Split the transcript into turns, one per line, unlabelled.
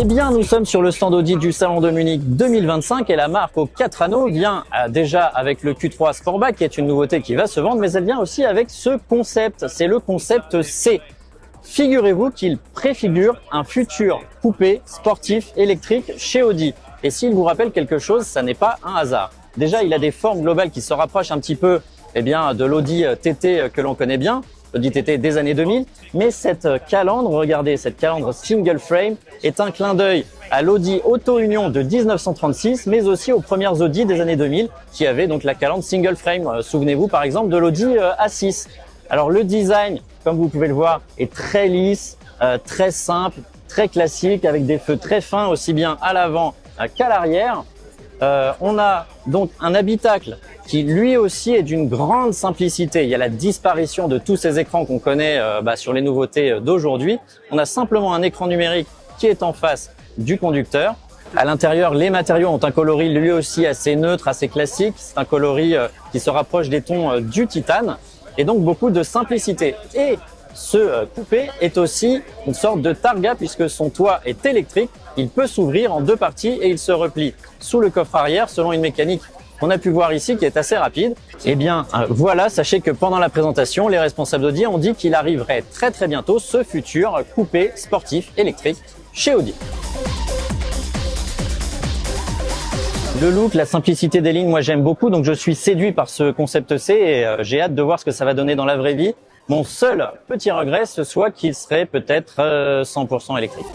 Eh bien, nous sommes sur le stand Audi du Salon de Munich 2025 et la marque aux 4 anneaux vient déjà avec le Q3 Sportback qui est une nouveauté qui va se vendre, mais elle vient aussi avec ce concept, c'est le concept C. Figurez-vous qu'il préfigure un futur coupé sportif électrique chez Audi. Et s'il vous rappelle quelque chose, ça n'est pas un hasard. Déjà, il a des formes globales qui se rapprochent un petit peu de l'Audi TT que l'on connaît bien, l'Audi TT des années 2000, mais cette calandre, regardez, cette calandre single frame est un clin d'œil à l'Audi Auto Union de 1936, mais aussi aux premières Audi des années 2000 qui avaient donc la calandre single frame. Souvenez-vous par exemple de l'Audi A6. Alors le design, comme vous pouvez le voir, est très lisse, très simple, très classique, avec des feux très fins aussi bien à l'avant qu'à l'arrière. On a donc un habitacle qui lui aussi est d'une grande simplicité. Il y a la disparition de tous ces écrans qu'on connaît sur les nouveautés d'aujourd'hui. On a simplement un écran numérique qui est en face du conducteur. À l'intérieur, les matériaux ont un coloris lui aussi assez neutre, assez classique. C'est un coloris qui se rapproche des tons du titane et donc beaucoup de simplicité. Et ce coupé est aussi une sorte de targa puisque son toit est électrique. Il peut s'ouvrir en deux parties et il se replie sous le coffre arrière selon une mécanique qu'on a pu voir ici qui est assez rapide. Eh bien voilà, sachez que pendant la présentation, les responsables d'Audi ont dit qu'il arriverait très bientôt ce futur coupé sportif électrique chez Audi. Le look, la simplicité des lignes, moi j'aime beaucoup, donc je suis séduit par ce concept C et j'ai hâte de voir ce que ça va donner dans la vraie vie. Mon seul petit regret, ce soit qu'il serait peut-être 100% électrique.